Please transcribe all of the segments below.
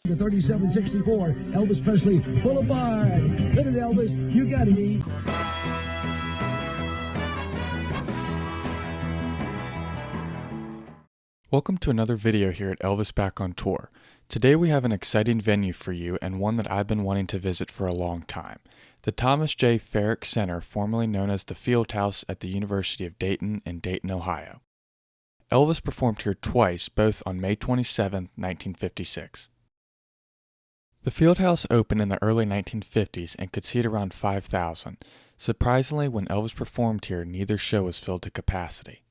The 3764 Elvis Presley Boulevard. Hit it, Elvis. You got me. Welcome to another video here at Elvis Back on Tour. Today we have an exciting venue for you and one that I've been wanting to visit for a long time. The Thomas J. Frericks Center, formerly known as the Fieldhouse at the University of Dayton in Dayton, Ohio. Elvis performed here twice, both on May 27, 1956. The Fieldhouse opened in the early 1950s and could seat around 5,000. Surprisingly, when Elvis performed here, neither show was filled to capacity.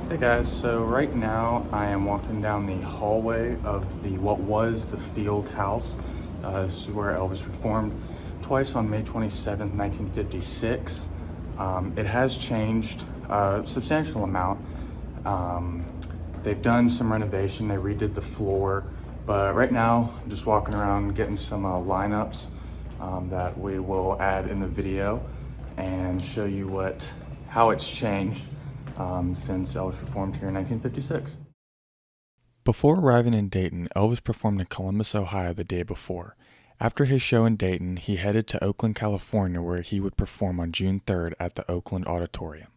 Hey guys, so right now I am walking down the hallway of what was the Fieldhouse. This is where Elvis performed twice on May 27, 1956. It has changed a substantial amount. They've done some renovation, they redid the floor. But right now, I'm just walking around getting some lineups that we will add in the video and show you how it's changed since Elvis performed here in 1956. Before arriving in Dayton, Elvis performed in Columbus, Ohio the day before. After his show in Dayton, he headed to Oakland, California, where he would perform on June 3rd at the Oakland Auditorium.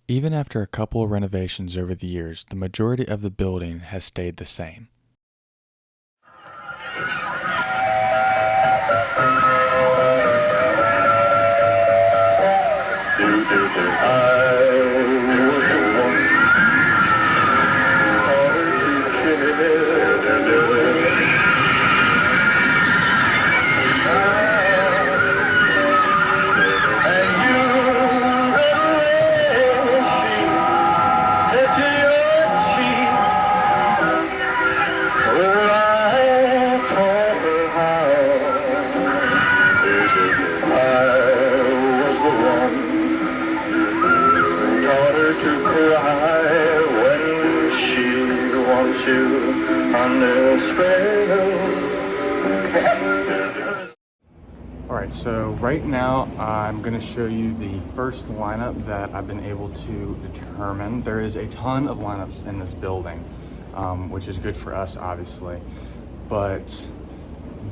Even after a couple of renovations over the years, the majority of the building has stayed the same. Alright, so right now I'm going to show you the first lineup that I've been able to determine. There is a ton of lineups in this building, which is good for us obviously, but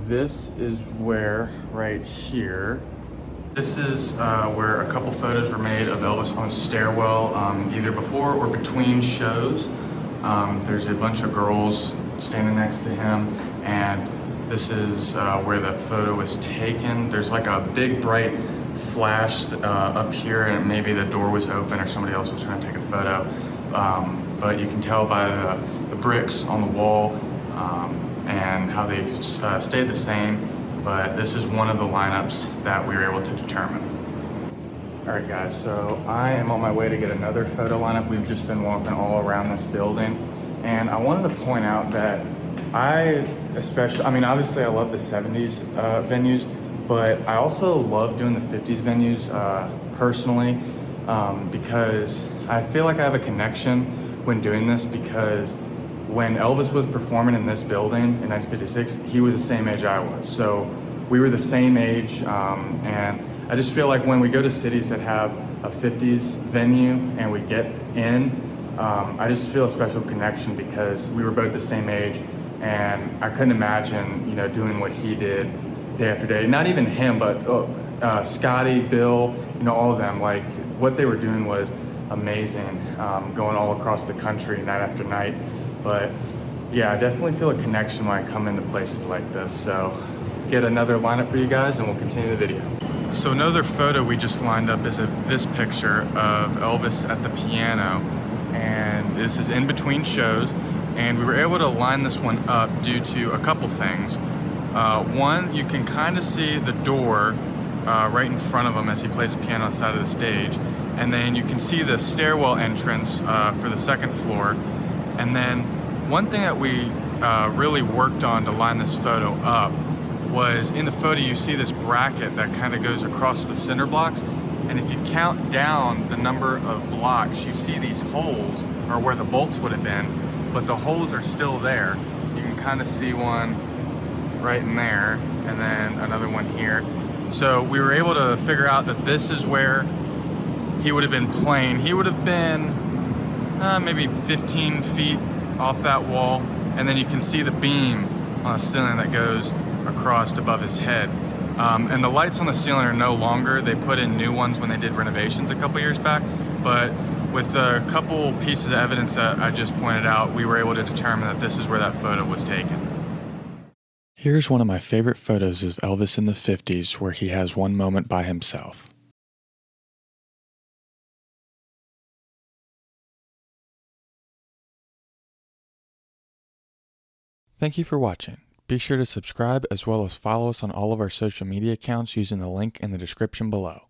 this is where, right here, this is where a couple photos were made of Elvis on a stairwell, either before or between shows. There's a bunch of girls standing next to him, and this is where the photo was taken. There's like a big bright flash up here, and maybe the door was open or somebody else was trying to take a photo. But you can tell by the bricks on the wall and how they've stayed the same. But this is one of the lineups that we were able to determine. All right guys, so I am on my way to get another photo lineup. We've just been walking all around this building, and I wanted to point out that obviously I love the 70s venues, but I also love doing the 50s venues personally, because I feel like I have a connection when doing this, because when Elvis was performing in this building in 1956, he was the same age I was. So we were the same age, and I just feel like when we go to cities that have a 50s venue and we get in, I just feel a special connection because we were both the same age, and I couldn't imagine, doing what he did day after day. Not even him, but Scotty, Bill, all of them. Like, what they were doing was amazing, going all across the country night after night. But yeah, I definitely feel a connection when I come into places like this. So get another lineup for you guys and we'll continue the video. So another photo we just lined up is this picture of Elvis at the piano, and this is in between shows, and we were able to line this one up due to a couple things. One, you can kind of see the door right in front of him as he plays the piano on the side of the stage, and then you can see the stairwell entrance for the second floor. And then one thing that we really worked on to line this photo up was, in the photo you see this bracket that kind of goes across the center blocks, and if you count down the number of blocks, you see these holes, or where the bolts would have been, but the holes are still there. You can kind of see one right in there, and then another one here. So we were able to figure out that this is where he would have been playing. He would have been maybe 15 feet off that wall, and then you can see the beam on the ceiling that goes across above his head. And the lights on the ceiling are no longer. They put in new ones when they did renovations a couple years back, but with a couple pieces of evidence that I just pointed out, we were able to determine that this is where that photo was taken. Here's one of my favorite photos of Elvis in the 50s where he has one moment by himself. Thank you for watching. Be sure to subscribe as well as follow us on all of our social media accounts using the link in the description below.